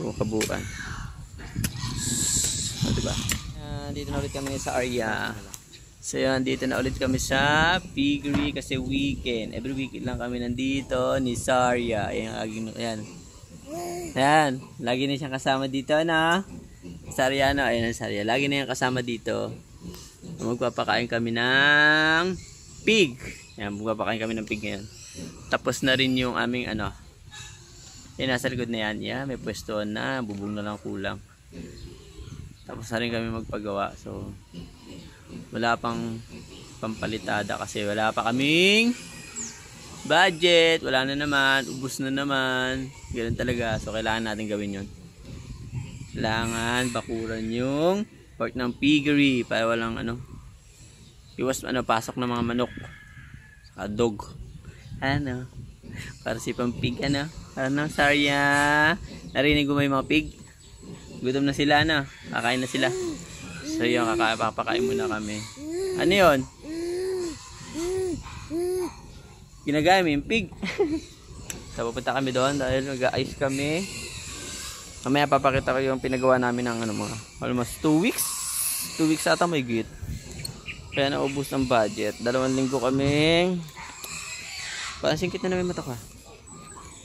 O, kabuuan. O, diba? Dito na ulit kami sa area. So yan, dito na ulit kami sa piggery kasi weekend. Every weekend lang kami nandito ni Saria. Ayan. Ayan. Lagi na siyang kasama dito na. Saria na. Ayan ang Saria. Lagi na siyang kasama dito. Magpapakain kami ng pig. Ayan, magpapakain kami ng pig ngayon. Tapos na rin yung aming ano. Yan, nasa likod na yan. Yan, may pwesto na. Bubong na lang kulang. Tapos na rin kami magpagawa. So, wala pang pampalitada kasi wala pa kaming budget. Wala na naman. Ubus na naman. Ganun talaga. So, kailangan natin gawin yun. Kailangan bakuran yung part ng piggery para walang ano. Iwas pasok ng mga manok. Saka dog. Ano? Para si pampig ano? Ano, Saria? Narinig mo may mga pig? Gutom na sila na. Kakain na sila. So yun, papakain muna kami. Ano yun? Ginagaya mo yung pig. So pupunta kami doon dahil mag-a-ice kami. Mamaya papakita ko yung pinagawa namin ng ano, mga almost 2 weeks. 2 weeks ata may git. Kaya naubos ng budget. 2 linggo kami. Parang singkit na namin mata ka.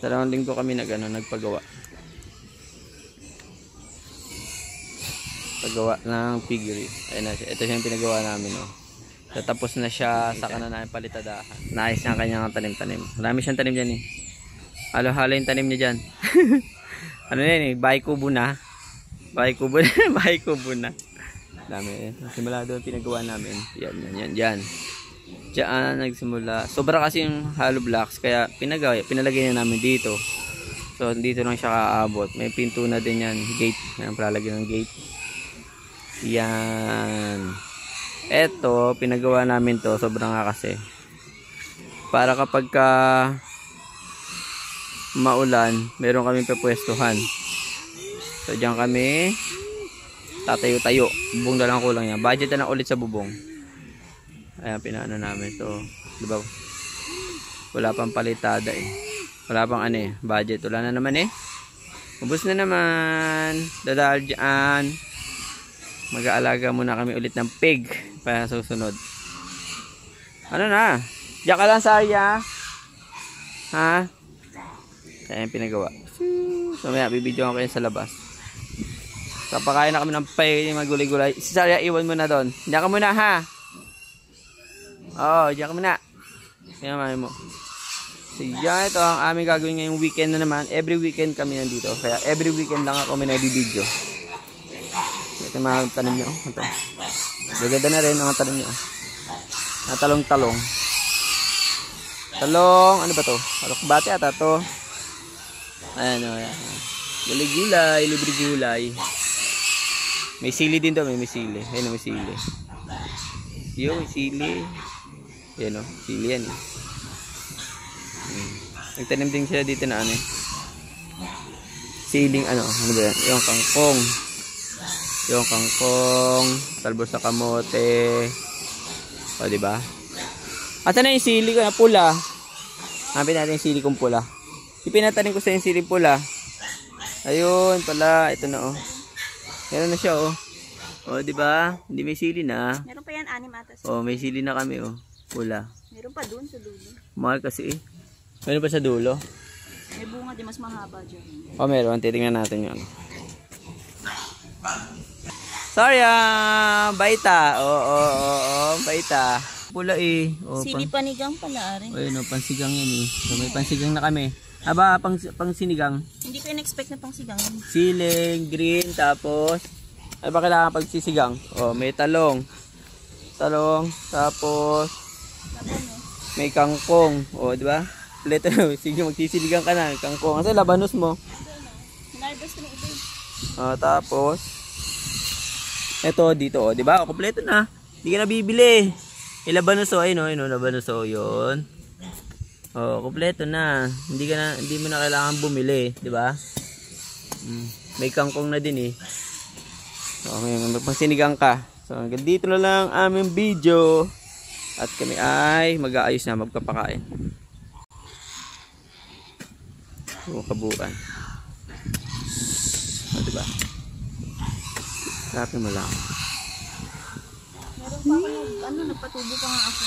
2 linggo kami nagpagawa. Paggawa ng piggery. Ayun na siya. Ito siya yung pinagawa namin. Oh. Tapos na siya. Saka na namin palitadahan. Naayos na kanyang tanim-tanim. Marami siyang tanim dyan eh. Halo-halo yung tanim niya dyan. Ano yan eh. Bahay kubo na. Bahay kubo na. Bahay kubo na. Dami eh. Simula doon pinagawa namin. Yan. Diyan nagsimula. Sobra kasi yung hollow blocks. Kaya pinalagay na namin dito. So dito lang siya kaabot. May pinto na din yan. Gate. Yan palalagyan ng gate. Yan. Eto, pinagawa namin to. Sobrang nga kasi. Para kapag maulan, meron kaming pepwestuhan. So, diyan kami tatayo-tayo. Bubong na lang kulang yan. Budget na lang ulit sa bubong. Ayan, pinaano namin. So, diba? Wala pang palitada eh. Wala pang budget. Wala na naman eh. Ubus na naman. Dadal dyan. Mag-aalaga muna kami ulit ng pig para susunod. Ano na? Diyan ka lang, Saria. Ha? Kaya yung pinagawa. So, may bibidyo ko kayo sa labas. Kapakain na kami ng pig, magulay-gulay. Si Saria, iwan mo na doon. Diyan ka muna, ha? Oo, diyan ka muna. Kaya mami mo. So, yan, ito ang aming gagawin ngayong weekend na naman. Every weekend kami nandito. Kaya every weekend lang ako may nabibidyo. Ito yung mga tanim nyo. Ito. Gaganda na rin ang tanim nyo. Talong-talong. Talong, ano ba to? Alokbate ata to. Ayan o. Gulay-gulay, libre-gulay. May sili din daw, may sili. Ayan o, may sili. Yo, may sili. Ayan o, sili yan eh. Nagtanim din sila dito na siling ano ba yan? Yung kangkong. Yung kangkong, talbos sa kamote. O, diba? At na yung sili ko na pula. Hanapin natin yung sili kong pula. Ipinatanim ko sa yung sili pula. Ayun pala, ito na oh. Meron na siya oh. O, diba? Hindi may sili na. Meron pa yan 6 atas. O, may sili na kami oh. Pula. Meron pa dun sa dulo. Mahal kasi eh. Meron pa sa dulo. May bunga di mas mahaba dyan. O, meron. Titingnan natin yung ano. Sorry baita. Oo, baita. Pula eh. O, sili panigang pala rin. Ayun o, pansigang yan eh. So, may pansigang na kami. Aba, pang sinigang. Hindi ko in-expect na pang sigang. Siling, green, tapos ay ba kailangan pag sisigang? O, may talong. Tapos may kangkong. O, di ba? Pleto, sige, magsisiligang ka na. Kangkong. Kasi labanos mo. Narvest ko na ito. O, tapos eto dito, o, di ba? Kompleto na. Hindi ka na bibili. Labanos o, ayun o, labanos o, yun. O, kompleto na. Hindi mo na kailangan bumili, di ba? May kangkong na din eh. So, ngayon, magpangsinigang ka. So, hanggang dito na lang aming video. At kami ay mag-aayos na, magpapakain. So, kabuuan. diba? Harapin mo lang. Meron pa ako, nagpatubo pa nga ako.